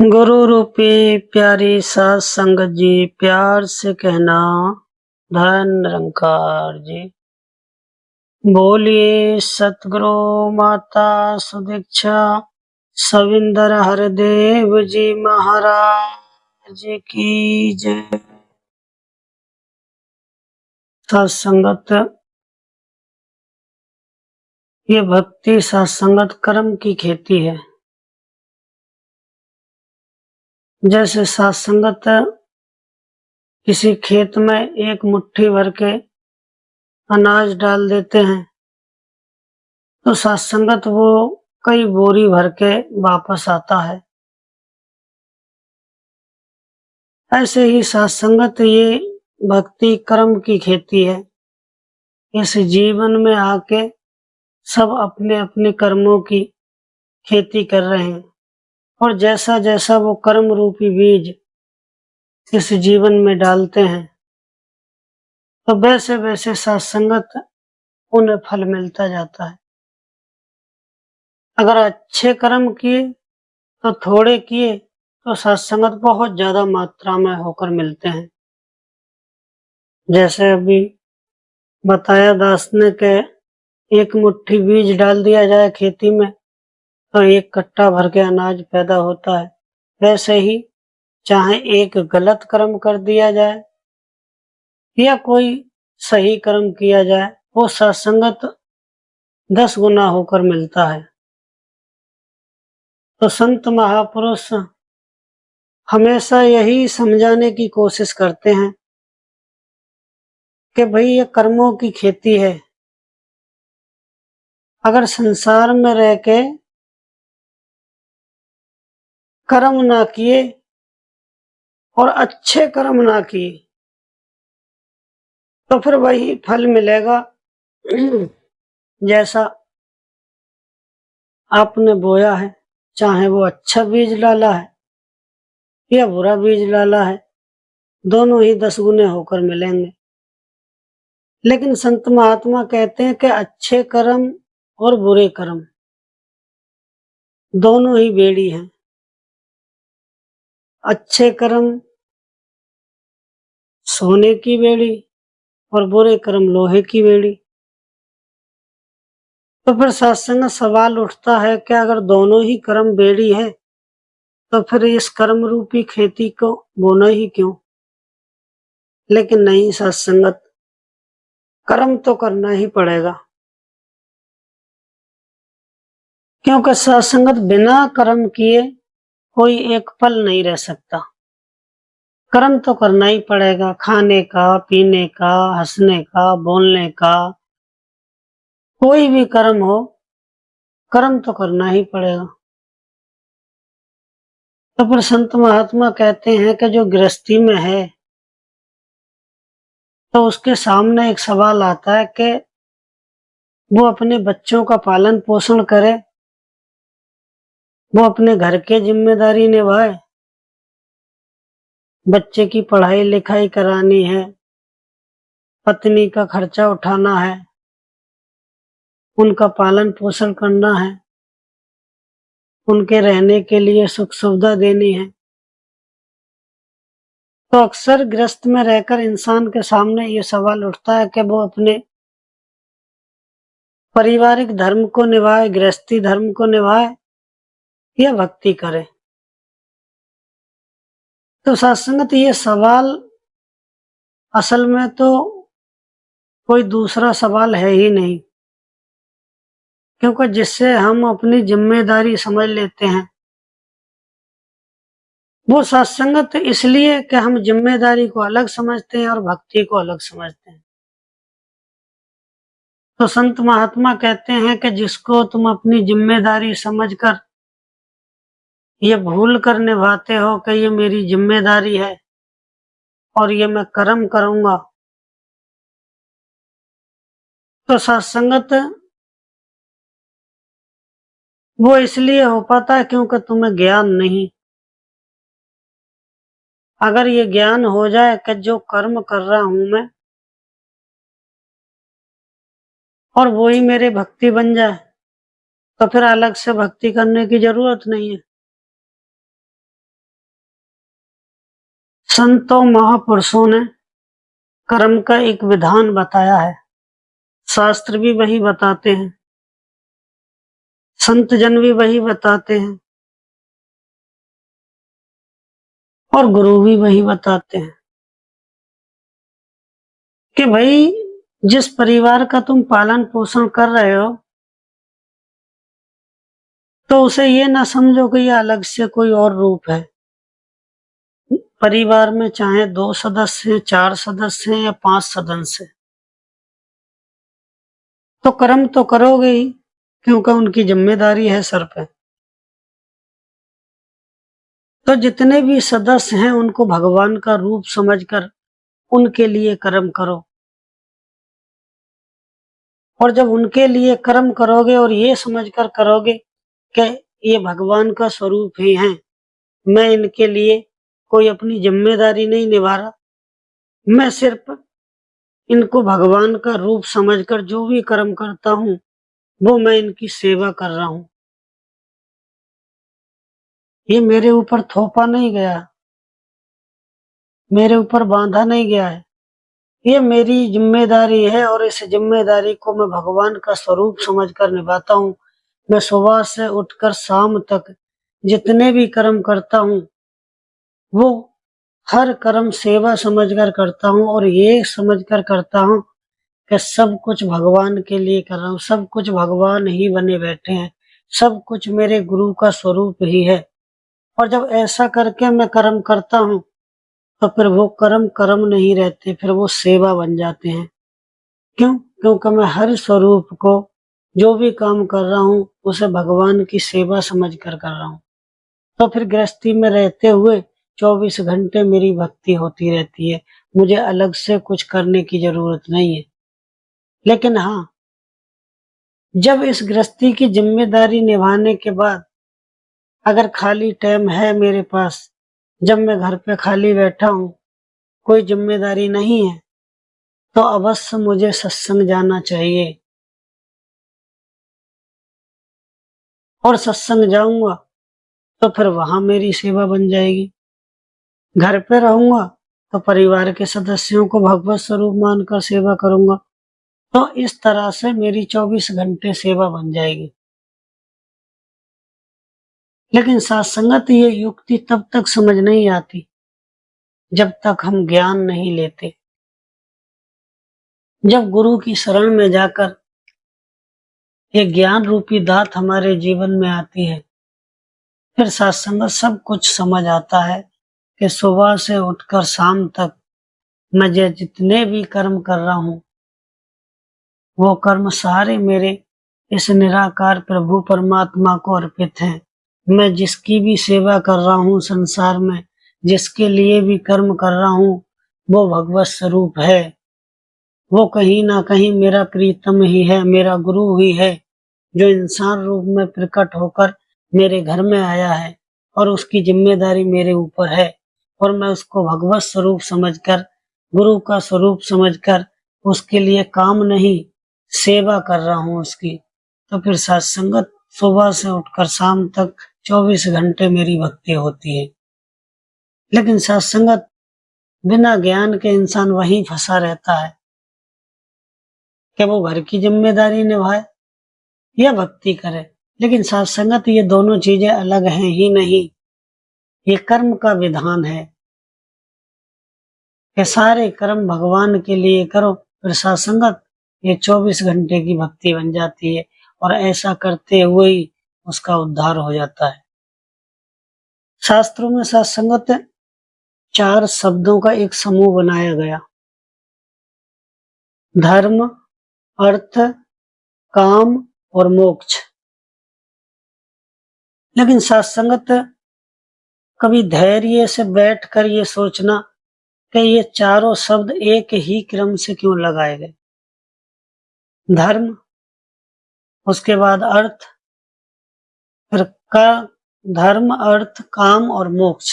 गुरु रूपी प्यारी सात संगत जी, प्यार से कहना धन निरंकार जी। बोलिए सतगुरु माता सुदीक्षा सविंदर हरदेव जी महाराज की जय। सात संगत, ये भक्ति सात संगत कर्म की खेती है। जैसे सात संगत किसी खेत में एक मुट्ठी भर के अनाज डाल देते हैं तो सत्संगत वो कई बोरी भर के वापस आता है। ऐसे ही सत्संगत ये भक्ति कर्म की खेती है। इस जीवन में आके सब अपने अपने कर्मों की खेती कर रहे हैं और जैसा जैसा वो कर्म रूपी बीज इस जीवन में डालते हैं तो वैसे वैसे सत्संगत उन्हें फल मिलता जाता है। अगर अच्छे कर्म किए तो थोड़े किए तो सत्संगत बहुत ज्यादा मात्रा में होकर मिलते हैं। जैसे अभी बताया दास ने के एक मुट्ठी बीज डाल दिया जाए खेती में तो एक कट्टा भर के अनाज पैदा होता है। वैसे ही चाहे एक गलत कर्म कर दिया जाए या कोई सही कर्म किया जाए वो सत्संगत 10 गुना होकर मिलता है। तो संत महापुरुष हमेशा यही समझाने की कोशिश करते हैं कि भाई ये कर्मों की खेती है। अगर संसार में रह के कर्म ना किए और अच्छे कर्म ना किए तो फिर वही फल मिलेगा जैसा आपने बोया है। चाहे वो अच्छा बीज डाला है या बुरा बीज डाला है, दोनों ही 10 गुने होकर मिलेंगे। लेकिन संत महात्मा कहते हैं कि अच्छे कर्म और बुरे कर्म दोनों ही बेड़ी हैं। अच्छे कर्म सोने की बेड़ी और बुरे कर्म लोहे की बेड़ी। तो फिर सत्संग सवाल उठता है कि अगर दोनों ही कर्म बेड़ी है तो फिर इस कर्म रूपी खेती को बोना ही क्यों। लेकिन नहीं, सत्संगत कर्म तो करना ही पड़ेगा, क्योंकि सत्संगत बिना कर्म किए कोई एक पल नहीं रह सकता। कर्म तो करना ही पड़ेगा, खाने का, पीने का, हंसने का, बोलने का, कोई भी कर्म हो, कर्म तो करना ही पड़ेगा। तो फिर संत महात्मा कहते हैं कि जो गृहस्थी में है तो उसके सामने एक सवाल आता है कि वो अपने बच्चों का पालन पोषण करे, वो अपने घर के जिम्मेदारी निभाए, बच्चे की पढ़ाई लिखाई करानी है, पत्नी का खर्चा उठाना है, उनका पालन पोषण करना है, उनके रहने के लिए सुख सुविधा देनी है। तो अक्सर गृहस्थ में रहकर इंसान के सामने ये सवाल उठता है कि वो अपने पारिवारिक धर्म को निभाए, गृहस्थी धर्म को निभाए या भक्ति करे। तो सत्संगत ये सवाल असल में तो कोई दूसरा सवाल है ही नहीं, क्योंकि जिससे हम अपनी जिम्मेदारी समझ लेते हैं वो सत्संगत इसलिए कि हम जिम्मेदारी को अलग समझते हैं और भक्ति को अलग समझते हैं। तो संत महात्मा कहते हैं कि जिसको तुम अपनी जिम्मेदारी समझकर ये भूल कर निभाते हो कि ये मेरी जिम्मेदारी है और ये मैं कर्म करूंगा, तो सत्संगत वो इसलिए हो पाता है क्योंकि तुम्हें ज्ञान नहीं। अगर ये ज्ञान हो जाए कि जो कर्म कर रहा हूं मैं और वो ही मेरे भक्ति बन जाए तो फिर अलग से भक्ति करने की जरूरत नहीं है। संतों महापुरुषों ने कर्म का एक विधान बताया है, शास्त्र भी वही बताते हैं, संत जन भी वही बताते हैं और गुरु भी वही बताते हैं कि भाई जिस परिवार का तुम पालन पोषण कर रहे हो तो उसे ये ना समझो कि ये अलग से कोई और रूप है। परिवार में चाहे 2 सदस्य हैं, 4 सदस्य हैं या 5 सदस्य हैं, तो कर्म तो करोगे ही, क्योंकि उनकी जिम्मेदारी है सर पे। तो जितने भी सदस्य हैं उनको भगवान का रूप समझकर उनके लिए कर्म करो। और जब उनके लिए कर्म करोगे और ये समझकर करोगे कि ये भगवान का स्वरूप ही है, मैं इनके लिए कोई अपनी जिम्मेदारी नहीं निभा रहा, मैं सिर्फ इनको भगवान का रूप समझकर जो भी कर्म करता हूँ वो मैं इनकी सेवा कर रहा हूँ। ये मेरे ऊपर थोपा नहीं गया, मेरे ऊपर बांधा नहीं गया है, ये मेरी जिम्मेदारी है और इस जिम्मेदारी को मैं भगवान का स्वरूप समझकर निभाता हूँ। मैं सुबह से उठकर शाम तक जितने भी कर्म करता हूँ वो हर कर्म सेवा समझकर करता हूँ और ये समझकर करता हूँ कि सब कुछ भगवान के लिए कर रहा हूँ, सब कुछ भगवान ही बने बैठे हैं, सब कुछ मेरे गुरु का स्वरूप ही है। और जब ऐसा करके मैं कर्म करता हूँ तो फिर वो कर्म कर्म नहीं रहते, फिर वो सेवा बन जाते हैं। क्यों? क्योंकि मैं हर स्वरूप को जो भी काम कर रहा हूँ उसे भगवान की सेवा समझकर कर रहा हूँ। तो फिर गृहस्थी में रहते हुए 24 घंटे मेरी भक्ति होती रहती है, मुझे अलग से कुछ करने की जरूरत नहीं है। लेकिन हाँ, जब इस गृहस्थी की जिम्मेदारी निभाने के बाद अगर खाली टाइम है मेरे पास, जब मैं घर पे खाली बैठा हूँ, कोई जिम्मेदारी नहीं है, तो अवश्य मुझे सत्संग जाना चाहिए। और सत्संग जाऊंगा तो फिर वहां मेरी सेवा बन जाएगी। घर पे रहूंगा तो परिवार के सदस्यों को भगवत स्वरूप मानकर सेवा करूंगा। तो इस तरह से मेरी 24 घंटे सेवा बन जाएगी। लेकिन सत्संगत ये युक्ति तब तक समझ नहीं आती जब तक हम ज्ञान नहीं लेते। जब गुरु की शरण में जाकर ये ज्ञान रूपी दात हमारे जीवन में आती है, फिर सत्संगत सब कुछ समझ आता है कि सुबह से उठकर शाम तक मैं जितने भी कर्म कर रहा हूँ वो कर्म सारे मेरे इस निराकार प्रभु परमात्मा को अर्पित हैं। मैं जिसकी भी सेवा कर रहा हूँ संसार में, जिसके लिए भी कर्म कर रहा हूँ वो भगवत स्वरूप है, वो कहीं ना कहीं मेरा प्रीतम ही है, मेरा गुरु ही है, जो इंसान रूप में प्रकट होकर मेरे घर में आया है और उसकी जिम्मेदारी मेरे ऊपर है। और मैं उसको भगवत स्वरूप समझकर, गुरु का स्वरूप समझकर उसके लिए काम नहीं सेवा कर रहा हूँ उसकी। तो फिर सत्संगत सुबह से उठकर शाम तक 24 घंटे मेरी भक्ति होती है। लेकिन सत्संगत बिना ज्ञान के इंसान वहीं फंसा रहता है कि वो घर की जिम्मेदारी निभाए या भक्ति करे। लेकिन सत्संगत ये दोनों चीजें अलग हैं ही नहीं, ये कर्म का विधान है कि सारे कर्म भगवान के लिए करो। फिर सत्संगत ये 24 घंटे की भक्ति बन जाती है और ऐसा करते हुए ही उसका उद्धार हो जाता है। शास्त्रों में सत्संगत 4 शब्दों का एक समूह बनाया गया, धर्म, अर्थ, काम और मोक्ष। लेकिन सत्संगत कभी धैर्य से बैठकर ये सोचना कि ये चारों शब्द एक ही क्रम से क्यों लगाए गए। धर्म, उसके बाद अर्थ, फिर का धर्म, अर्थ, काम और मोक्ष।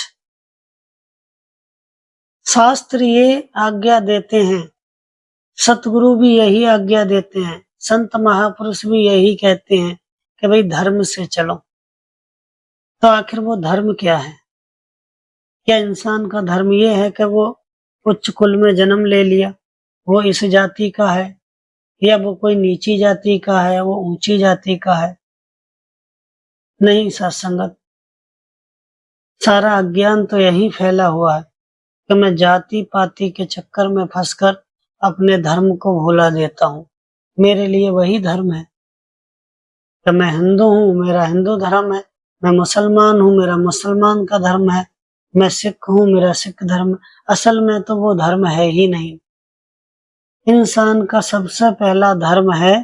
शास्त्र ये आज्ञा देते हैं, सतगुरु भी यही आज्ञा देते हैं, संत महापुरुष भी यही कहते हैं कि भाई धर्म से चलो। तो आखिर वो धर्म क्या है? क्या इंसान का धर्म ये है कि वो उच्च कुल में जन्म ले लिया, वो इस जाति का है, या वो कोई नीची जाति का है, वो ऊंची जाति का है? नहीं सत्संगत, सारा अज्ञान तो यही फैला हुआ है कि मैं जाति पाति के चक्कर में फंसकर अपने धर्म को भुला देता हूँ। मेरे लिए वही धर्म है कि मैं हिंदू हूँ, मेरा हिंदू धर्म है, मैं मुसलमान हूँ, मेरा मुसलमान का धर्म है, मैं सिख हूँ, मेरा सिख धर्म। असल में तो वो धर्म है ही नहीं। इंसान का सबसे पहला धर्म है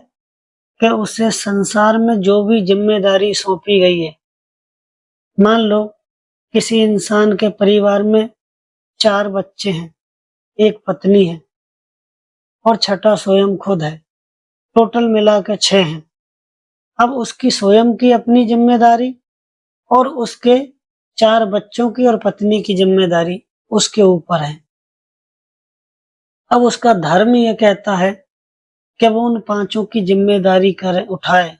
कि उसे संसार में जो भी जिम्मेदारी सौंपी गई है, मान लो किसी इंसान के परिवार में 4 बच्चे हैं, एक पत्नी है और छठा स्वयं खुद है, टोटल मिला के 6 हैं। अब उसकी स्वयं की अपनी जिम्मेदारी और उसके 4 बच्चों की और पत्नी की जिम्मेदारी उसके ऊपर है। अब उसका धर्म ये कहता है कि वो उन 5 की जिम्मेदारी करे, उठाए,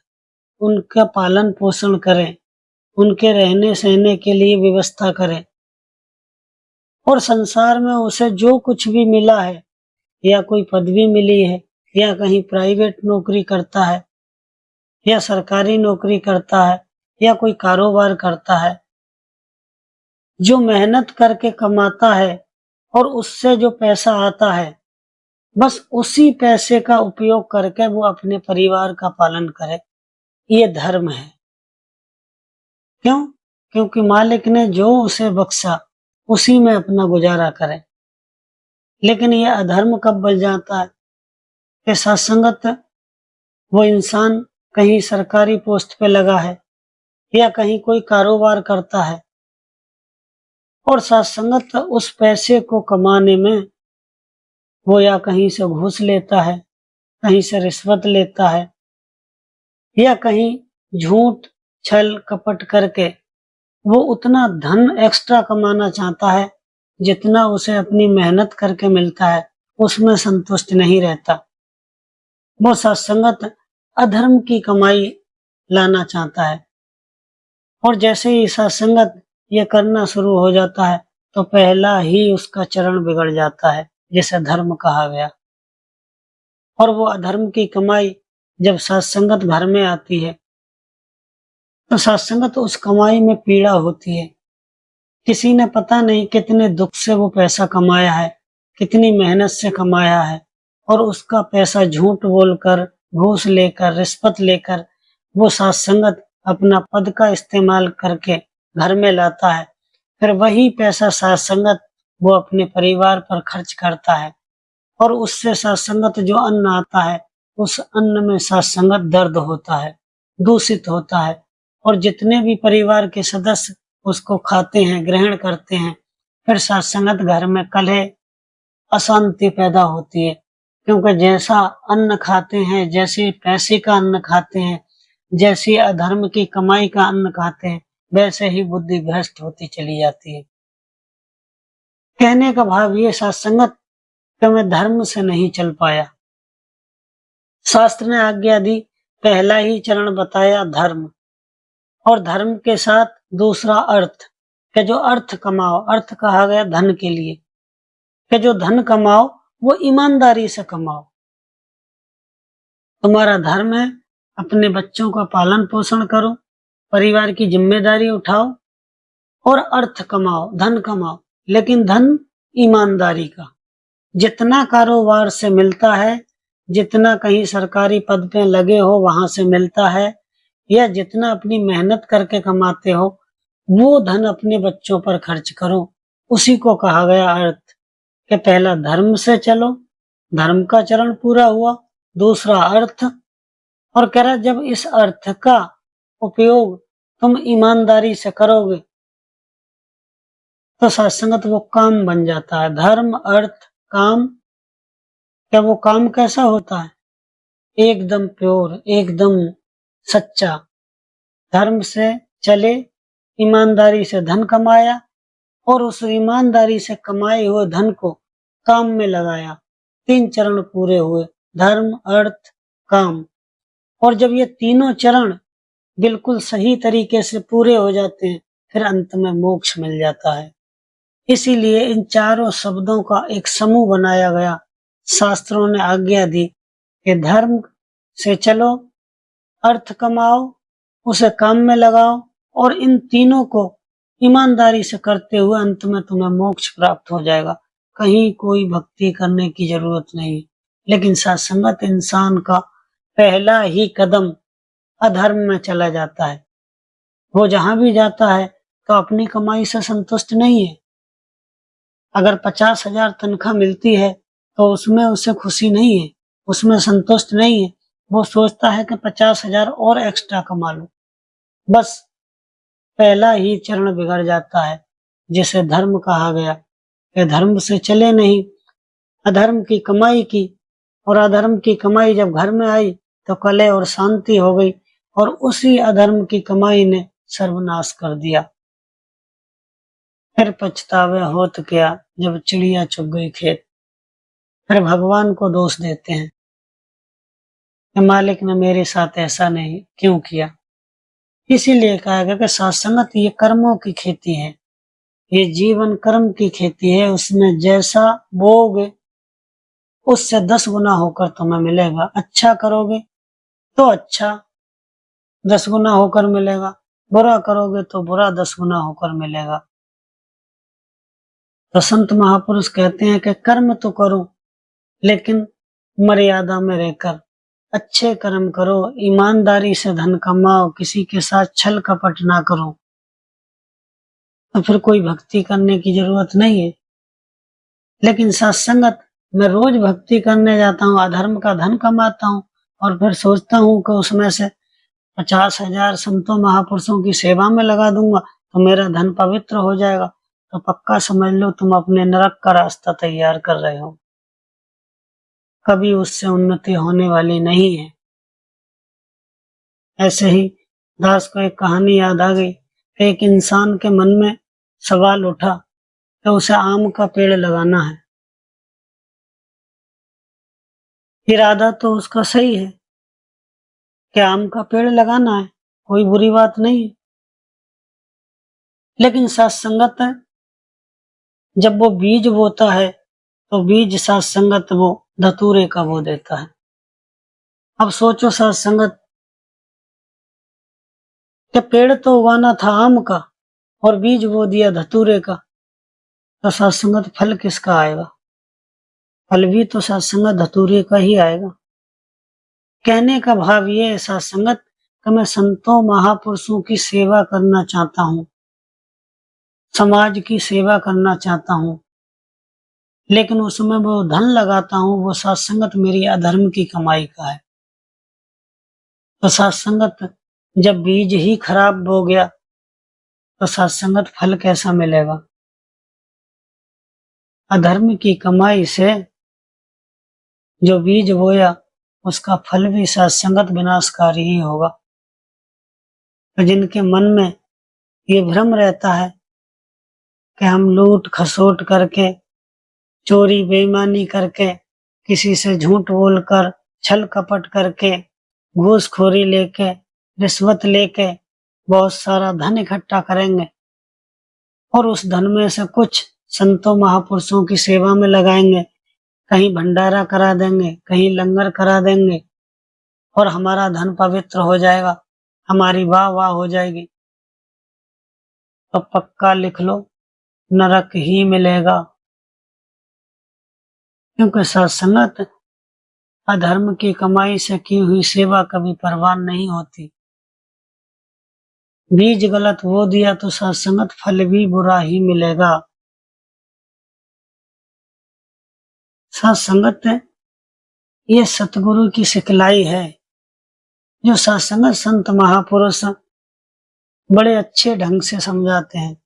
उनका पालन पोषण करे, उनके रहने सहने के लिए व्यवस्था करे, और संसार में उसे जो कुछ भी मिला है, या कोई पदवी मिली है, या कहीं प्राइवेट नौकरी करता है, या सरकारी नौकरी करता है, या कोई कारोबार करता है, जो मेहनत करके कमाता है और उससे जो पैसा आता है, बस उसी पैसे का उपयोग करके वो अपने परिवार का पालन करे। ये धर्म है। क्यों? क्योंकि मालिक ने जो उसे बख्शा उसी में अपना गुजारा करे। लेकिन ये अधर्म कब बन जाता है कि सत्संगत वो इंसान कहीं सरकारी पोस्ट पे लगा है, या कहीं कोई कारोबार करता है, और सत्संगत उस पैसे को कमाने में वो या कहीं से घूस लेता है, कहीं से रिश्वत लेता है, या कहीं झूठ छल कपट करके वो उतना धन एक्स्ट्रा कमाना चाहता है जितना उसे अपनी मेहनत करके मिलता है, उसमें संतुष्ट नहीं रहता। वो सत्संगत अधर्म की कमाई लाना चाहता है, और जैसे ही सत्संगत ये करना शुरू हो जाता है तो पहला ही उसका चरण बिगड़ जाता है, जिसे धर्म कहा गया। और वो अधर्म की कमाई जब सत्संगत घर में आती है तो सत्संगत उस कमाई में पीड़ा होती है। किसी ने पता नहीं कितने दुख से वो पैसा कमाया है, कितनी मेहनत से कमाया है, और उसका पैसा झूठ बोलकर, घूस लेकर, रिश्वत लेकर वो सत्संगत अपना पद का इस्तेमाल करके घर में लाता है। फिर वही पैसा सत्संगत वो अपने परिवार पर खर्च करता है, और उससे सत्संगत जो अन्न आता है, उस अन्न में सत्संगत दर्द होता है, दूषित होता है, और जितने भी परिवार के सदस्य उसको खाते हैं, ग्रहण करते हैं, फिर सत्संगत घर में कलह, अशांति पैदा होती है। क्योंकि जैसा अन्न खाते हैं, जैसे पैसे का अन्न खाते हैं, जैसी अधर्म की कमाई का अन्न खाते हैं, वैसे ही बुद्धि भ्रष्ट होती चली जाती है। कहने का भाव ये सत्संगत कि मैं धर्म से नहीं चल पाया। शास्त्र ने आज्ञा दी, पहला ही चरण बताया धर्म, और धर्म के साथ दूसरा अर्थ, कि जो अर्थ कमाओ, अर्थ कहा गया धन के लिए, कि जो धन कमाओ वो ईमानदारी से कमाओ। तुम्हारा धर्म है अपने बच्चों का पालन पोषण करो, परिवार की जिम्मेदारी उठाओ और अर्थ कमाओ, धन कमाओ, लेकिन धन ईमानदारी का। जितना कारोबार से मिलता है, जितना कहीं सरकारी पद पे लगे हो वहां से मिलता है, या जितना अपनी मेहनत करके कमाते हो, वो धन अपने बच्चों पर खर्च करो। उसी को कहा गया अर्थ, कि पहला धर्म से चलो, धर्म का चरण पूरा हुआ, दूसरा अर्थ, और कह रहा जब इस अर्थ का उपयोग तुम ईमानदारी से करोगे तो सत्संगत वो काम बन जाता है। धर्म, अर्थ, काम। क्या वो काम कैसा होता है? एकदम प्योर, एकदम सच्चा। धर्म से चले, ईमानदारी से धन कमाया, और उस ईमानदारी से कमाए हुए धन को काम में लगाया। 3 चरण पूरे हुए, धर्म, अर्थ, काम। और जब ये तीनों चरण बिल्कुल सही तरीके से पूरे हो जाते हैं, फिर अंत में मोक्ष मिल जाता है। इसीलिए इन चारों शब्दों का एक समूह बनाया गया। शास्त्रों ने आज्ञा दी कि धर्म से चलो, अर्थ कमाओ, उसे काम में लगाओ और इन तीनों को ईमानदारी से करते हुए अंत में तुम्हें मोक्ष प्राप्त हो जाएगा। कहीं कोई भक्ति करने की जरूरत नहीं। लेकिन सत्संगत इंसान का पहला ही कदम अधर्म में चला जाता है। वो जहां भी जाता है तो अपनी कमाई से संतुष्ट नहीं है। अगर 50,000 तनख्वाह मिलती है तो उसमें उसे खुशी नहीं है, उसमें संतुष्ट नहीं है। वो सोचता है कि 50,000 और एक्स्ट्रा कमा लो। बस पहला ही चरण बिगड़ जाता है, जिसे धर्म कहा गया कि धर्म से चले नहीं, अधर्म की कमाई की। और अधर्म की कमाई जब घर में आई तो कलह और शांति हो गई और उसी अधर्म की कमाई ने सर्वनाश कर दिया। फिर पछतावे होत क्या जब चिड़िया चुग गई खेत। फिर भगवान को दोष देते हैं कि मालिक ने मेरे साथ ऐसा नहीं क्यों किया। इसीलिए कहा गया कि सत्संगत ये कर्मों की खेती है, ये जीवन कर्म की खेती है। उसमें जैसा बोओगे उससे 10 गुना होकर तुम्हें मिलेगा। अच्छा करोगे तो अच्छा 10 गुना होकर मिलेगा, बुरा करोगे तो बुरा 10 गुना होकर मिलेगा। तो संत महापुरुष कहते हैं कि कर्म तो करो लेकिन मर्यादा में रहकर अच्छे कर्म करो, ईमानदारी से धन कमाओ, किसी के साथ छल कपट ना करो। तो फिर कोई भक्ति करने की जरूरत नहीं है। लेकिन सत्संगत मैं रोज भक्ति करने जाता हूँ, अधर्म का धन कमाता हूँ और फिर सोचता हूँ कि उसमें से 50,000 संतों महापुरुषों की सेवा में लगा दूंगा तो मेरा धन पवित्र हो जाएगा। तो पक्का समझ लो तुम अपने नरक का रास्ता तैयार कर रहे हो। कभी उससे उन्नति होने वाली नहीं है। ऐसे ही दास को एक कहानी याद आ गई। एक इंसान के मन में सवाल उठा कि उसे आम का पेड़ लगाना है। इरादा तो उसका सही है कि आम का पेड़ लगाना है, कोई बुरी बात नहीं है। लेकिन सत्संगत है, जब वो बीज बोता है तो बीज सत्संगत वो धतूरे का बो देता है। अब सोचो सत्संगत कि पेड़ तो उगाना था आम का और बीज बो दिया धतूरे का, तो सत्संगत फल किसका आएगा? फल भी तो सत्संगत धतूरे का ही आएगा। कहने का भाव ये है सत्संगत कि मैं संतों महापुरुषों की सेवा करना चाहता हूँ, समाज की सेवा करना चाहता हूँ, लेकिन उसमें वो धन लगाता हूँ वो सत्संगत मेरी अधर्म की कमाई का है। तो सत्संगत जब बीज ही खराब बो गया तो सत्संगत फल कैसा मिलेगा? अधर्म की कमाई से जो बीज बोया उसका फल भी सत्संगत विनाशकारी ही होगा। तो जिनके मन में ये भ्रम रहता है कि हम लूट खसोट करके, चोरी बेईमानी करके, किसी से झूठ बोलकर, छल कपट करके, घूसखोरी लेके, रिश्वत लेके बहुत सारा धन इकट्ठा करेंगे और उस धन में से कुछ संतों महापुरुषों की सेवा में लगाएंगे, कहीं भंडारा करा देंगे, कहीं लंगर करा देंगे और हमारा धन पवित्र हो जाएगा, हमारी वाह वाह हो जाएगी। तो पक्का लिख लो नरक ही मिलेगा। क्योंकि सत्संगत अधर्म की कमाई से की हुई सेवा कभी परवान नहीं होती। बीज गलत वो दिया तो सत्संगत फल भी बुरा ही मिलेगा। सत्संगत ये सतगुरु की सिखलाई है जो सत्संगत संत महापुरुष बड़े अच्छे ढंग से समझाते हैं,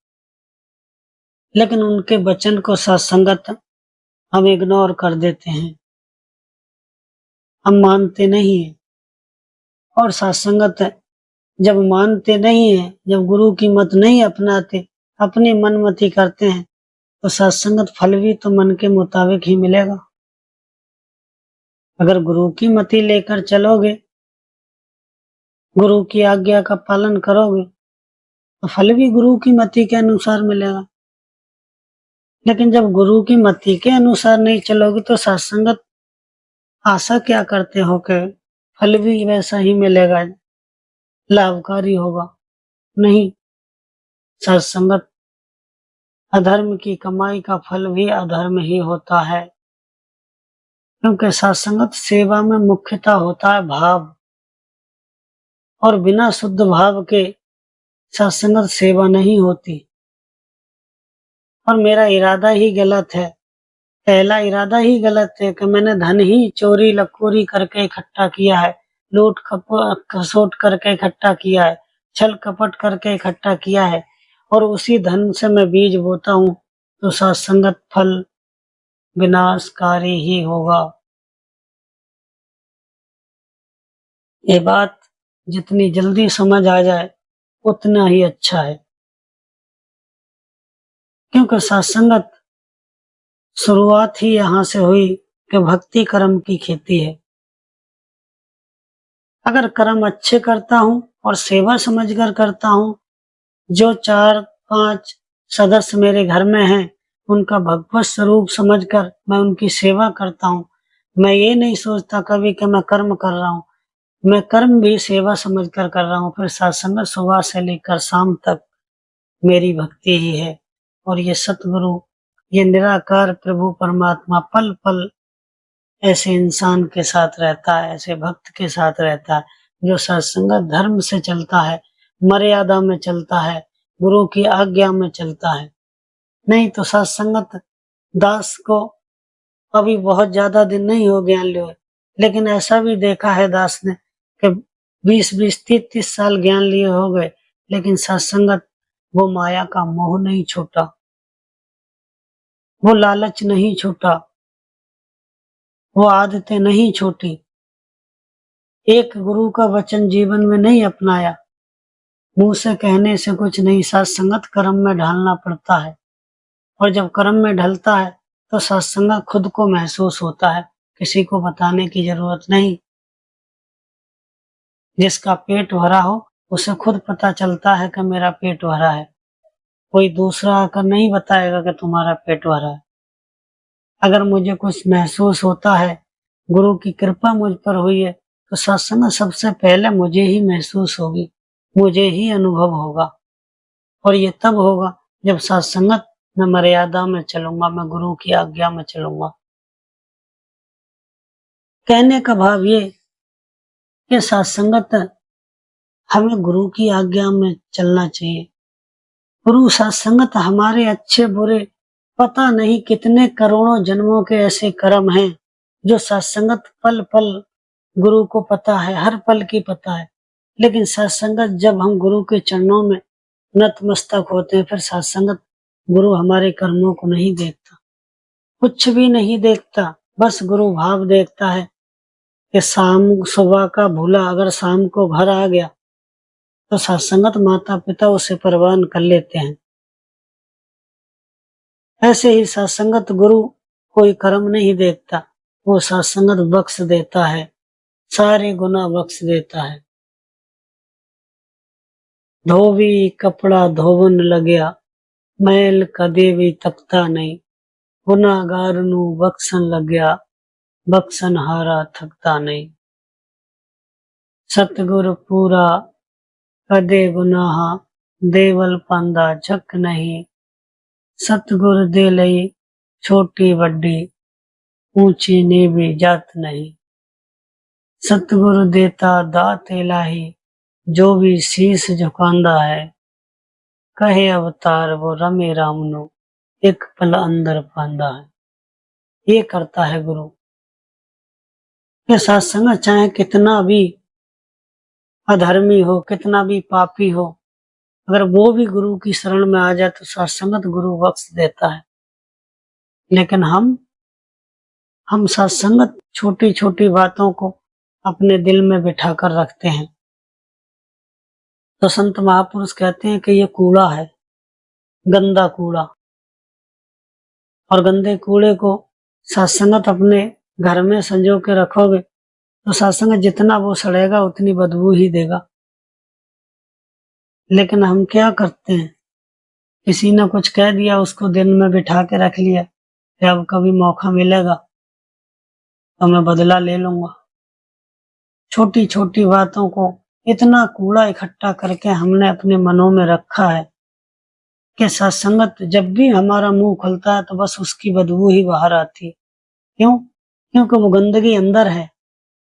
लेकिन उनके वचन को सत्संगत हम इग्नोर कर देते हैं, हम मानते नहीं है। और सत्संगत जब मानते नहीं है, जब गुरु की मत नहीं अपनाते, अपनी मनमति करते हैं, तो सत्संगत फल भी तो मन के मुताबिक ही मिलेगा। अगर गुरु की मति लेकर चलोगे, गुरु की आज्ञा का पालन करोगे, तो फल भी गुरु की मति के अनुसार मिलेगा। लेकिन जब गुरु की मति के अनुसार नहीं चलोगे तो सत्संगत आशा क्या करते हो कि फल भी वैसा ही मिलेगा, लाभकारी होगा? नहीं, सत्संगत अधर्म की कमाई का फल भी अधर्म ही होता है, क्योंकि सत्संगत सेवा में मुख्यतः होता है भाव, और बिना शुद्ध भाव के सत्संगत सेवा नहीं होती। और मेरा इरादा ही गलत है, पहला इरादा ही गलत है कि मैंने धन ही चोरी लखोरी करके इकट्ठा किया है, लूट खसोट करके इकट्ठा किया है, छल कपट करके इकट्ठा किया है, और उसी धन से मैं बीज बोता हूँ, तो सत्संगत फल विनाशकारी ही होगा। ये बात जितनी जल्दी समझ आ जाए उतना ही अच्छा है, क्योंकि सत्संगत शुरुआत ही यहाँ से हुई कि भक्ति कर्म की खेती है। अगर कर्म अच्छे करता हूँ और सेवा समझकर करता हूँ, जो 4-5 सदस्य मेरे घर में हैं, उनका भगवत स्वरूप समझकर मैं उनकी सेवा करता हूँ। मैं ये नहीं सोचता कभी कि मैं कर्म कर रहा हूँ, मैं कर्म भी सेवा समझकर कर रहा हूँ। फिर सत्संग सुबह से लेकर शाम तक मेरी भक्ति ही है। और ये सतगुरु, ये निराकार प्रभु परमात्मा पल पल ऐसे इंसान के साथ रहता है, ऐसे भक्त के साथ रहता है, जो सत्संग धर्म से चलता है, मर्यादा में चलता है, गुरु की आज्ञा में चलता है। नहीं तो सत्संगत दास को अभी बहुत ज्यादा दिन नहीं हो ज्ञान लिए, लेकिन ऐसा भी देखा है दास ने कि 20-20, 30-30 साल ज्ञान लिए हो गए, लेकिन सत्संगत वो माया का मोह नहीं छूटा, वो लालच नहीं छूटा, वो आदतें नहीं छूटी, एक गुरु का वचन जीवन में नहीं अपनाया, मुंह से कहने से कुछ नहीं, सत्संगत कर्म में ढालना पड़ता है। और जब कर्म में ढलता है तो सत्संग खुद को महसूस होता है, किसी को बताने की जरूरत नहीं। जिसका पेट भरा हो उसे खुद पता चलता है कि मेरा पेट भरा है, कोई दूसरा आकर नहीं बताएगा कि तुम्हारा पेट भरा है। अगर मुझे कुछ महसूस होता है, गुरु की कृपा मुझ पर हुई है, तो सत्संग सबसे पहले मुझे ही महसूस होगी, मुझे ही अनुभव होगा। और ये तब होगा जब सत्संगत मैं मर्यादा में चलूंगा, मैं गुरु की आज्ञा में चलूंगा। कहने का भाव ये कि सत्संगत हमें गुरु की आज्ञा में चलना चाहिए। गुरु सत्संगत हमारे अच्छे बुरे पता नहीं कितने करोड़ों जन्मों के ऐसे कर्म हैं जो सत्संगत पल पल गुरु को पता है, हर पल की पता है। लेकिन सत्संगत जब हम गुरु के चरणों में नतमस्तक होते हैं, फिर सत्संगत गुरु हमारे कर्मों को नहीं देखता, कुछ भी नहीं देखता, बस गुरु भाव देखता है कि शाम सुबह का भूला अगर शाम को घर आ गया तो सत्संगत माता पिता उसे प्रवान कर लेते हैं। ऐसे ही सत्संगत गुरु कोई कर्म नहीं देखता, वो सत्संगत बख्श देता है, सारे गुना बख्श देता है। धोवी कपड़ा धोवन लग्या, मैल कदे भी तकता नहीं, गुनाहगार नू बख्शन लग्या, बख्शन हारा थकता नहीं। सतगुर पूरा कदे गुनाह, देवल पांदा झक नहीं, सतगुर दे लई छोटी वड्डी, ऊंची नीवी जात नहीं। सतगुरु देता दात इलाही, जो भी शीश झुकांदा है, कहे अवतार वो रमे राम नु, एक पल अंदर पांदा है। ये करता है गुरु। ये सत्संग चाहे कितना भी अधर्मी हो, कितना भी पापी हो, अगर वो भी गुरु की शरण में आ जाए तो सत्संगत गुरु बख्श देता है। लेकिन हम सत्संगत छोटी छोटी बातों को अपने दिल में बिठा कर रखते हैं। तो संत महापुरुष कहते हैं कि ये कूड़ा है, गंदा कूड़ा, और गंदे कूड़े को सत्संगत अपने घर में संजो के रखोगे तो सत्संग जितना वो सड़ेगा उतनी बदबू ही देगा। लेकिन हम क्या करते हैं किसी ने कुछ कह दिया, उसको दिल में बिठा के रख लिया कि अब कभी मौका मिलेगा तो मैं बदला ले लूंगा। छोटी छोटी बातों को इतना कूड़ा इकट्ठा करके हमने अपने मनों में रखा है कि सत्संगत जब भी हमारा मुंह खुलता है तो बस उसकी बदबू ही बाहर आती है। क्यों? क्योंकि वो गंदगी अंदर है,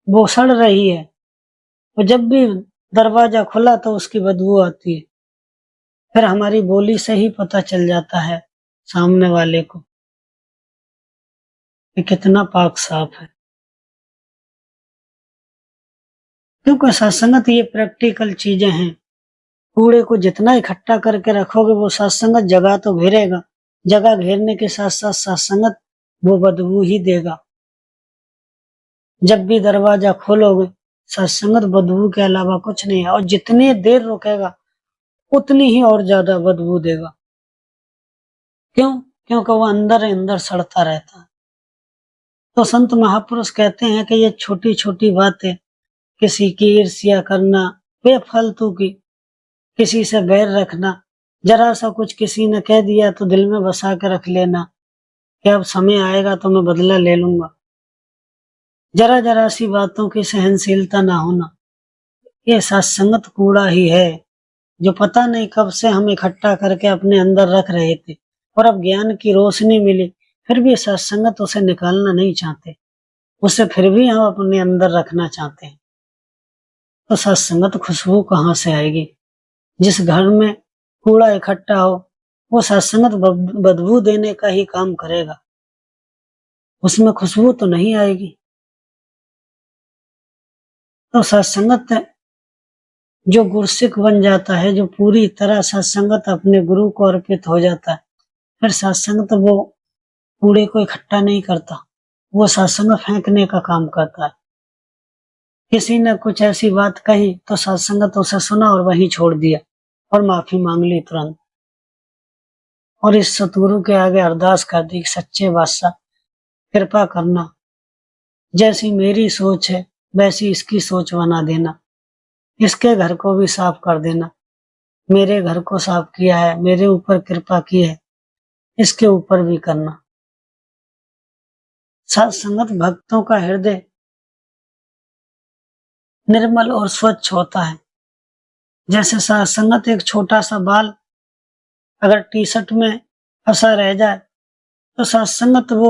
वो सड़ रही है। और जब भी दरवाजा खुला तो उसकी बदबू आती है। फिर हमारी बोली से ही पता चल जाता है सामने वाले को कि कितना पाक साफ है। क्योंकि सत्संगत ये प्रैक्टिकल चीजें हैं। कूड़े को जितना इकट्ठा करके रखोगे वो सत्संगत जगह तो घेरेगा, जगह घेरने के साथ साथ सत्संगत वो बदबू ही देगा। जब भी दरवाजा खोलोगे सत्संगत बदबू के अलावा कुछ नहीं है, और जितनी देर रुकेगा उतनी ही और ज्यादा बदबू देगा। क्यों? क्योंकि वो अंदर अंदर सड़ता रहता है। तो संत महापुरुष कहते हैं कि ये छोटी छोटी बातें, किसी की ईर्ष्या करना बेफालतू की, किसी से बैर रखना, जरा सा कुछ किसी ने कह दिया तो दिल में बसा के रख लेना कि अब समय आएगा तो मैं बदला ले लूंगा, जरा जरा सी बातों की सहनशीलता ना होना, ये सत्संगत कूड़ा ही है जो पता नहीं कब से हम इकट्ठा करके अपने अंदर रख रहे थे। और अब ज्ञान की रोशनी मिली फिर भी सत्संगत उसे निकालना नहीं चाहते, उसे फिर भी हम अपने अंदर रखना चाहते हैं। तो सत्संगत खुशबू कहाँ से आएगी? जिस घर में कूड़ा इकट्ठा हो वो सत्संगत बदबू देने का ही काम करेगा, उसमें खुशबू तो नहीं आएगी। तो सत्संगत जो गुरसिक बन जाता है, जो पूरी तरह सत्संगत अपने गुरु को अर्पित हो जाता है, फिर सत्संगत वो कूड़े को इकट्ठा नहीं करता, वो सत्संग फेंकने का काम करता है। किसी ने कुछ ऐसी बात कही तो सत्संगत उसे सुना और वहीं छोड़ दिया और माफी मांग ली तुरंत, और इस सतगुरु के आगे अरदास कर दी, सच्चे बादशाह कृपा करना, जैसी मेरी सोच है वैसी इसकी सोच बना देना, इसके घर को भी साफ कर देना, मेरे घर को साफ किया है, मेरे ऊपर कृपा की है, इसके ऊपर भी करना। सत्संगत भक्तों का हृदय निर्मल और स्वच्छ होता है। जैसे सत्संगत एक छोटा सा बाल अगर टी शर्ट में फंसा रह जाए तो सत्संगत वो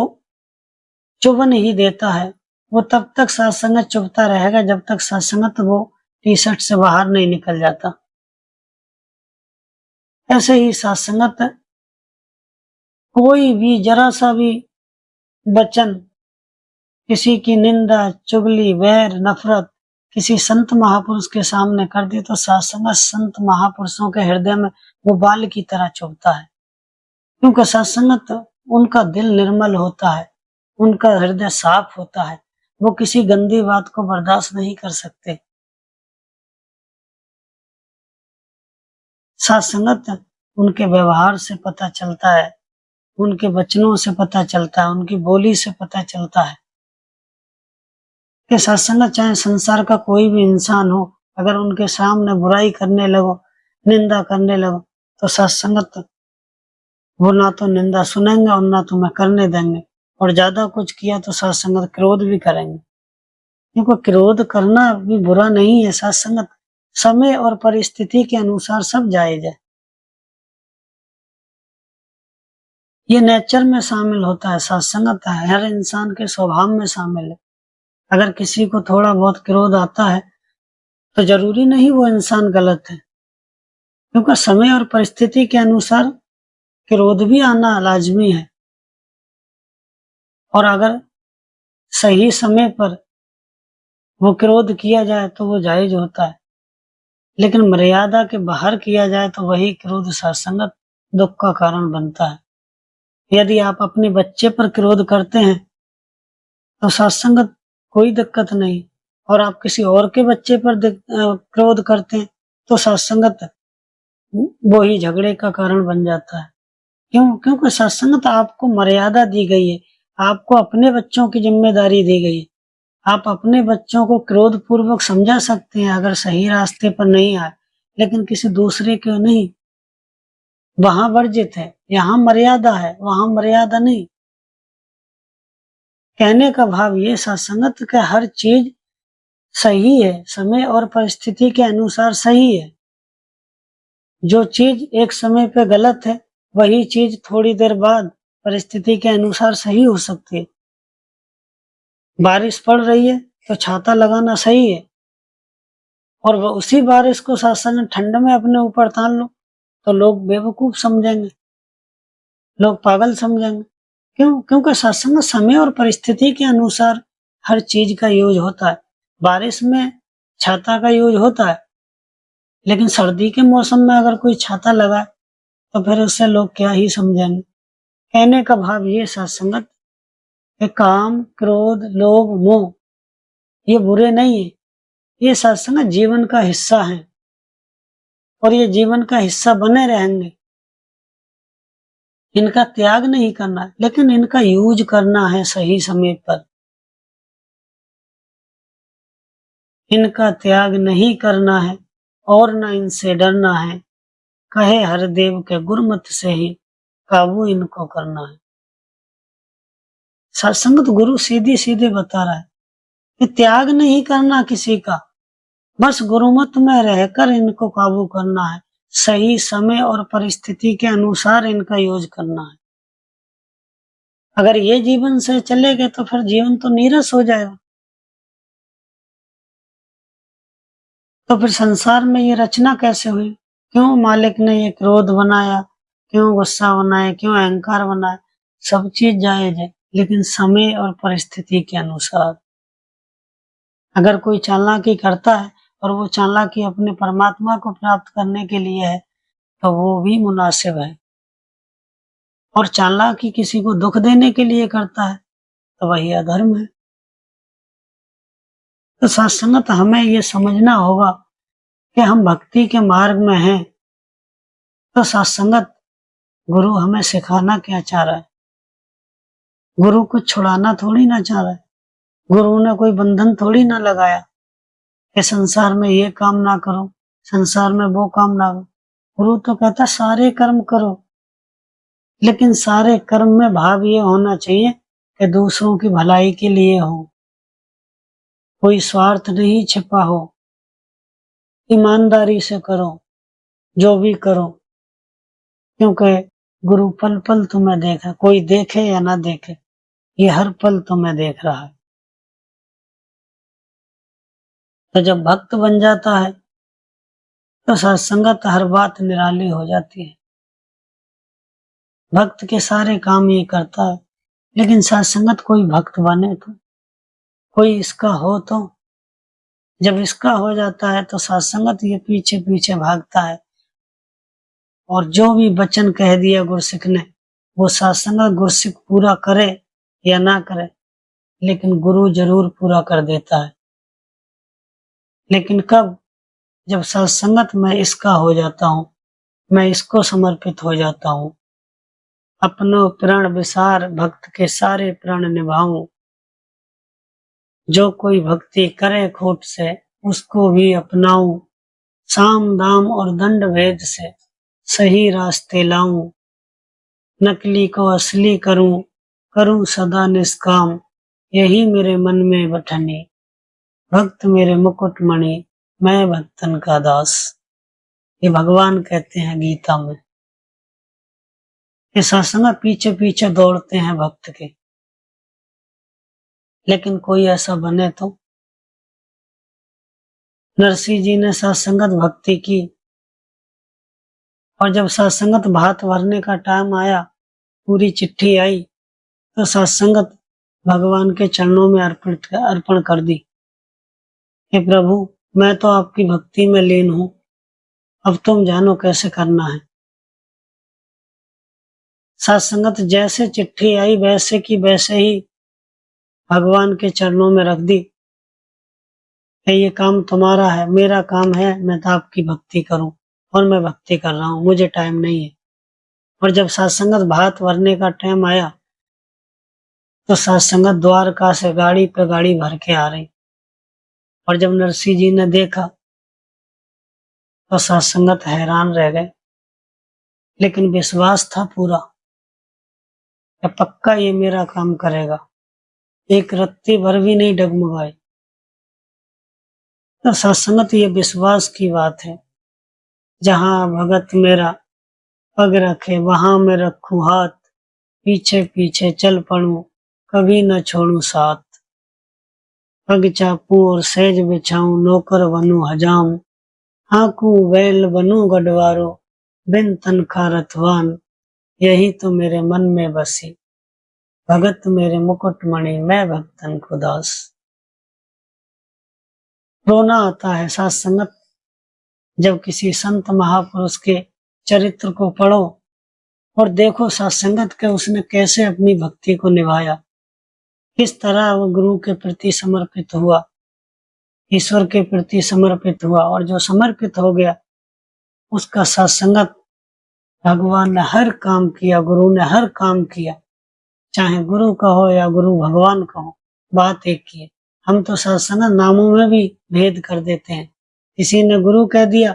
चुभन ही देता है, वो तब तक सत्संगत चुभता रहेगा जब तक सत्संगत वो टी शर्ट से बाहर नहीं निकल जाता। ऐसे ही सत्संगत कोई भी जरा सा भी वचन, किसी की निंदा चुगली वैर नफरत किसी संत महापुरुष के सामने कर दी तो सत्संगत संत महापुरुषों के हृदय में वो बाल की तरह चुभता है। क्योंकि सत्संगत उनका दिल निर्मल होता है, उनका हृदय साफ होता है, वो किसी गंदी बात को बर्दाश्त नहीं कर सकते। सत्संगत उनके व्यवहार से पता चलता है, उनके वचनों से पता चलता है, उनकी बोली से पता चलता है कि सत्संगत चाहे संसार का कोई भी इंसान हो, अगर उनके सामने बुराई करने लगो, निंदा करने लगो तो सत्संगत वो ना तो निंदा सुनेंगे और ना तुम्हें करने देंगे, और ज्यादा कुछ किया तो सत्संगत क्रोध भी करेंगे। क्योंकि क्रोध करना भी बुरा नहीं है, सत्संगत समय और परिस्थिति के अनुसार सब जायज है, ये नेचर में शामिल होता है। सत्संगत हर इंसान के स्वभाव में शामिल है। अगर किसी को थोड़ा बहुत क्रोध आता है तो जरूरी नहीं वो इंसान गलत है, क्योंकि समय और परिस्थिति के अनुसार क्रोध भी आना लाजमी है, और अगर सही समय पर वो क्रोध किया जाए तो वो जायज होता है, लेकिन मर्यादा के बाहर किया जाए तो वही क्रोध सत्संगत दुख का कारण बनता है। यदि आप अपने बच्चे पर क्रोध करते हैं तो सत्संगत कोई दिक्कत नहीं, और आप किसी और के बच्चे पर क्रोध करते हैं तो सत्संगत वो ही झगड़े का कारण बन जाता है। क्यों? क्योंकि सत्संगत आपको मर्यादा दी गई है, आपको अपने बच्चों की जिम्मेदारी दी गई है। आप अपने बच्चों को क्रोध पूर्वक समझा सकते हैं अगर सही रास्ते पर नहीं आए, लेकिन किसी दूसरे को नहीं। वहां वर्जित है, यहाँ मर्यादा है, वहां मर्यादा नहीं। कहने का भाव ये सत्संगत का हर चीज सही है, समय और परिस्थिति के अनुसार सही है। जो चीज एक समय पे गलत है, वही चीज थोड़ी देर बाद परिस्थिति के अनुसार सही हो सकती है। बारिश पड़ रही है तो छाता लगाना सही है, और वो उसी बारिश को सत्संग ठंड में अपने ऊपर तान लो तो लोग बेवकूफ समझेंगे, लोग पागल समझेंगे। क्यों? क्योंकि सत्संग समय और परिस्थिति के अनुसार हर चीज का यूज होता है। बारिश में छाता का यूज होता है, लेकिन सर्दी के मौसम में अगर कोई छाता लगाए तो फिर उससे लोग क्या ही समझेंगे। कहने का भाव ये सत्संगत कि काम, क्रोध, लोभ, मोह ये बुरे नहीं है, ये सत्संग जीवन का हिस्सा है और ये जीवन का हिस्सा बने रहेंगे। इनका त्याग नहीं करना है, लेकिन इनका यूज करना है सही समय पर। इनका त्याग नहीं करना है और न इनसे डरना है। कहे हरदेव के गुरुमत से ही काबू इनको करना है। सत्संगत गुरु सीधी सीधे बता रहा है कि त्याग नहीं करना किसी का, बस गुरुमत में रहकर इनको काबू करना है। सही समय और परिस्थिति के अनुसार इनका यूज करना है। अगर ये जीवन से चले गए तो फिर जीवन तो नीरस हो जाएगा। तो फिर संसार में ये रचना कैसे हुई? क्यों मालिक ने ये क्रोध बनाया, क्यों गुस्सा बनाया, क्यों अहंकार बनाया? सब चीज जायज है, लेकिन समय और परिस्थिति के अनुसार। अगर कोई चालाकी करता है और वो चालाकी अपने परमात्मा को प्राप्त करने के लिए है तो वो भी मुनासिब है, और चालाकी किसी को दुख देने के लिए करता है तो वही अधर्म है। तो सत्संगत हमें ये समझना होगा कि हम भक्ति के मार्ग में हैं, तो सत्संगत गुरु हमें सिखाना क्या चाह रहा है? गुरु कुछ छुड़ाना थोड़ी ना चाह रहा है। गुरु ने कोई बंधन थोड़ी ना लगाया कि संसार में ये काम ना करो, संसार में वो काम ना करो। गुरु तो कहता सारे कर्म करो, लेकिन सारे कर्म में भाव ये होना चाहिए कि दूसरों की भलाई के लिए हो, कोई स्वार्थ नहीं छिपा हो। ईमानदारी से करो जो भी करो, क्योंकि गुरु पल पल तुम्हें देख, कोई देखे या ना देखे, ये हर पल तुम्हें देख रहा है। तो जब भक्त बन जाता है तो सत्संगत हर बात निराली हो जाती है। भक्त के सारे काम ये करता है, लेकिन सत्संगत कोई भक्त बने तो, कोई इसका हो तो, जब इसका हो जाता है तो सत्संगत ये पीछे पीछे भागता है, और जो भी वचन कह दिया गुरसिक ने वो सत्संगत गुरसिक पूरा करे या ना करे, लेकिन गुरु जरूर पूरा कर देता है। लेकिन कब? जब सत्संगत मैं इसका हो जाता हूँ, मैं इसको समर्पित हो जाता हूँ। अपनो प्राण विसार भक्त के सारे प्राण निभाऊं, जो कोई भक्ति करे खोट से उसको भी अपनाऊं। साम दाम और दंड भेद से सही रास्ते लाऊं। नकली को असली करूं, करूं सदा निष्काम। यही मेरे मन में बठनी, भक्त मेरे मुकुट मणि, मैं भक्तन का दास। ये भगवान कहते हैं गीता में। ये सत्संग पीछे पीछे दौड़ते हैं भक्त के, लेकिन कोई ऐसा बने तो। नरसिंह जी ने सत्संगत भक्ति की, और जब सत्संगत भात भरने का टाइम आया, पूरी चिट्ठी आई, तो सत्संगत भगवान के चरणों में अर्पण कर दी कि प्रभु मैं तो आपकी भक्ति में लीन हूं, अब तुम जानो कैसे करना है। सत्संगत जैसे चिट्ठी आई वैसे की वैसे ही भगवान के चरणों में रख दी कि ये काम तुम्हारा है, मेरा काम है मैं तो आपकी भक्ति करूं, और मैं भक्ति कर रहा हूं, मुझे टाइम नहीं है। और जब सत्संगत भात भरने का टाइम आया तो सत्संगत द्वारका से गाड़ी पे गाड़ी भर के आ रही, और जब नरसिंह जी ने देखा तो सत्संगत हैरान रह गए लेकिन विश्वास था पूरा कि पक्का ये मेरा काम करेगा, एक रत्ती भर भी नहीं डगमगाए। तो सत्संगत ये विश्वास की बात है। जहाँ भगत मेरा पग रखे वहां मैं रखूं हाथ, पीछे पीछे चल पड़ूं कभी न छोड़ूं साथ। पग चापूं और सेज बिछाऊं नौकर बनूं हजाम, हाँकूं बैल बनूं गढ़वारो बिन तनखा रथवान। यही तो मेरे मन में बसी भगत मेरे मुकुटमणि मैं भक्तन को दास। रोना आता है साथ संगत जब किसी संत महापुरुष के चरित्र को पढ़ो और देखो सत्संगत के उसने कैसे अपनी भक्ति को निभाया, किस तरह वो गुरु के प्रति समर्पित हुआ, ईश्वर के प्रति समर्पित हुआ, और जो समर्पित हो गया उसका सत्संगत भगवान ने हर काम किया, गुरु ने हर काम किया। चाहे गुरु का हो या गुरु भगवान का हो, बात एक ही है। हम तो सत्संगत नामों में भी भेद कर देते हैं। किसी ने गुरु कह दिया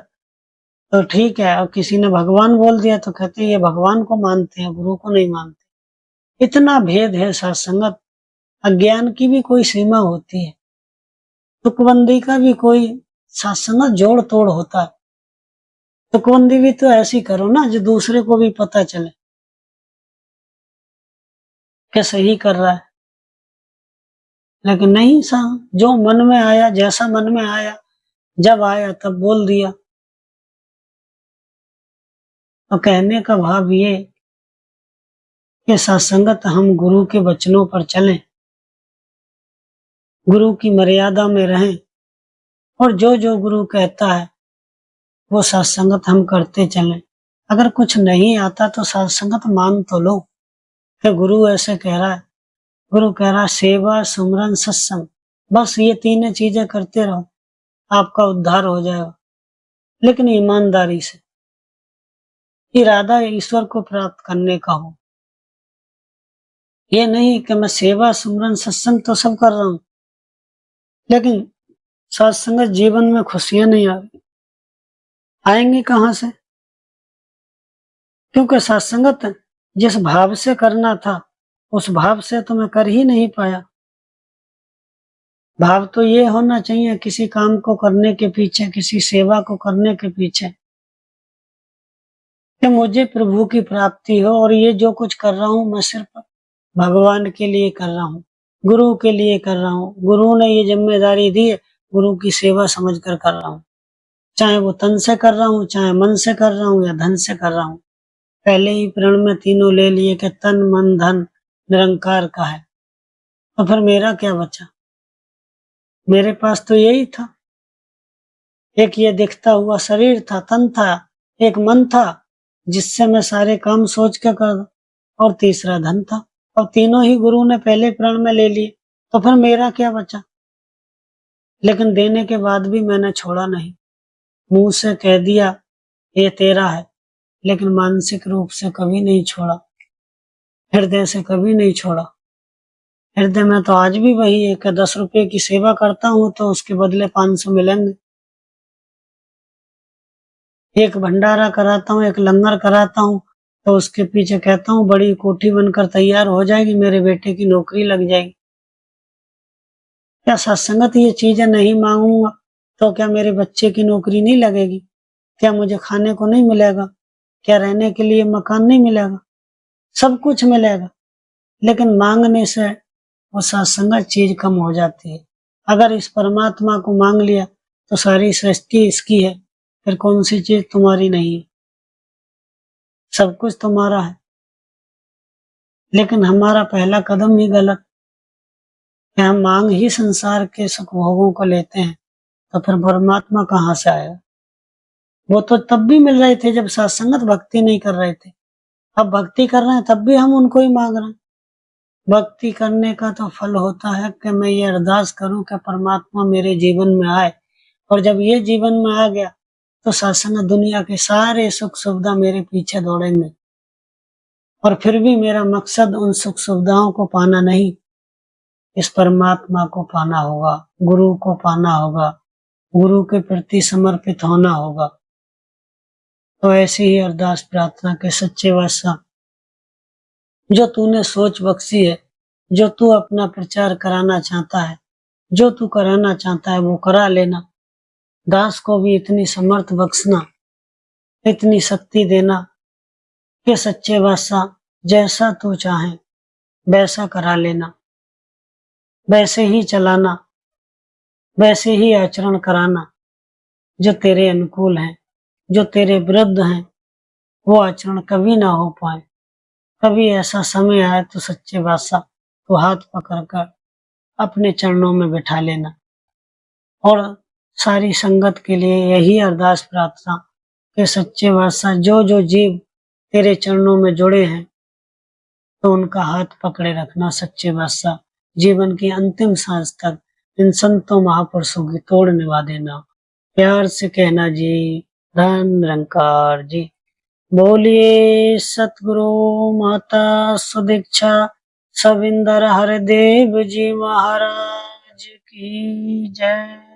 तो ठीक है, और किसी ने भगवान बोल दिया तो कहते हैं ये भगवान को मानते हैं, गुरु को नहीं मानते। इतना भेद है सत्संगत। अज्ञान की भी कोई सीमा होती है, तुकबंदी का भी कोई सत्संगत जोड़ तोड़ होता है। तुकबंदी भी तो ऐसी करो ना जो दूसरे को भी पता चले कि सही कर रहा है। लेकिन नहीं साहब, जो मन में आया, जैसा मन में आया, जब आया तब बोल दिया। तो कहने का भाव ये कि सत्संगत हम गुरु के वचनों पर चलें, गुरु की मर्यादा में रहें, और जो जो गुरु कहता है वो सत्संगत हम करते चलें। अगर कुछ नहीं आता तो सत्संगत मान तो लो कि गुरु ऐसे कह रहा है। गुरु कह रहा है सेवा सुमरन सत्संग, बस ये तीन चीजें करते रहो, आपका उद्धार हो जाएगा। लेकिन ईमानदारी से, इरादा ईश्वर को प्राप्त करने का हो। ये नहीं कि मैं सेवा सुमरन सत्संग तो सब कर रहा हूं लेकिन सत्संगत जीवन में खुशियां नहीं आ रही। आएंगी कहां से? क्योंकि सत्संगत जिस भाव से करना था उस भाव से तो मैं कर ही नहीं पाया। भाव तो ये होना चाहिए किसी काम को करने के पीछे, किसी सेवा को करने के पीछे, कि मुझे प्रभु की प्राप्ति हो, और ये जो कुछ कर रहा हूं मैं सिर्फ भगवान के लिए कर रहा हूँ, गुरु के लिए कर रहा हूँ। गुरु ने ये जिम्मेदारी दी है, गुरु की सेवा समझकर कर रहा हूँ। चाहे वो तन से कर रहा हूँ, चाहे मन से कर रहा हूँ, या धन से कर रहा हूँ। पहले ही प्रण में तीनों ले लिए कि तन मन धन निरंकार का है, तो फिर मेरा क्या बचा? मेरे पास तो यही था। एक ये दिखता हुआ शरीर था, तन था, एक मन था जिससे मैं सारे काम सोच के कर दूं, और तीसरा धन था, और तीनों ही गुरु ने पहले प्रण में ले लिए, तो फिर मेरा क्या बचा? लेकिन देने के बाद भी मैंने छोड़ा नहीं। मुंह से कह दिया ये तेरा है, लेकिन मानसिक रूप से कभी नहीं छोड़ा, हृदय से कभी नहीं छोड़ा। हृदय में तो आज भी वही है कि 10 रुपए की सेवा करता हूँ तो उसके बदले 500 मिलेंगे। एक भंडारा कराता हूँ, एक लंगर कराता हूँ, तो उसके पीछे कहता हूँ बड़ी कोठी बनकर तैयार हो जाएगी, मेरे बेटे की नौकरी लग जाएगी। क्या सत्संगत ये चीजें नहीं मांगूंगा तो क्या मेरे बच्चे की नौकरी नहीं लगेगी? क्या मुझे खाने को नहीं मिलेगा? क्या रहने के लिए मकान नहीं मिलेगा? सब कुछ मिलेगा, लेकिन मांगने से वो सत्संगत चीज कम हो जाती है। अगर इस परमात्मा को मांग लिया तो सारी सृष्टि इसकी है, फिर कौन सी चीज तुम्हारी नहीं है? सब कुछ तुम्हारा है। लेकिन हमारा पहला कदम ही गलत है। हम मांग ही संसार के सुख भोगों को लेते हैं, तो फिर परमात्मा कहाँ से आएगा? वो तो तब भी मिल रहे थे जब सत्संगत भक्ति नहीं कर रहे थे। अब भक्ति कर रहे हैं तब भी हम उनको ही मांग रहे हैं। भक्ति करने का तो फल होता है कि मैं ये अरदास करूं कि परमात्मा मेरे जीवन में आए, और जब ये जीवन में आ गया तो सत्संग दुनिया के सारे सुख सुविधा मेरे पीछे दौड़ेंगे। और फिर भी मेरा मकसद उन सुख सुविधाओं को पाना नहीं, इस परमात्मा को पाना होगा, गुरु को पाना होगा, गुरु के प्रति समर्पित होना होगा। तो ऐसी ही अरदास प्रार्थना के सच्चे बादशाह, जो तूने सोच बख्शी है, जो तू अपना प्रचार कराना चाहता है, जो तू कराना चाहता है वो करा लेना। दास को भी इतनी समर्थ बख्शना, इतनी शक्ति देना कि सच्चे बादशाह जैसा तू चाहे वैसा करा लेना, वैसे ही चलाना, वैसे ही आचरण कराना। जो तेरे अनुकूल हैं, जो तेरे विरुद्ध हैं, वो आचरण कभी ना हो पाए। कभी ऐसा समय आए तो सच्चे बादशाह तो हाथ पकड़कर अपने चरणों में बिठा लेना। और सारी संगत के लिए यही अरदास प्रार्थना कि सच्चे बादशाह जो जो जीव तेरे चरणों में जुड़े हैं, तो उनका हाथ पकड़े रखना सच्चे बादशाह। जीवन की अंतिम सांस तक इन संतों महापुरुषों की तोड़ निभा देना। प्यार से कहना जी, धन निरंकार जी। बोलिए सतगुरु माता सुदीक्षा सविंदर हरदेव जी महाराज की जय।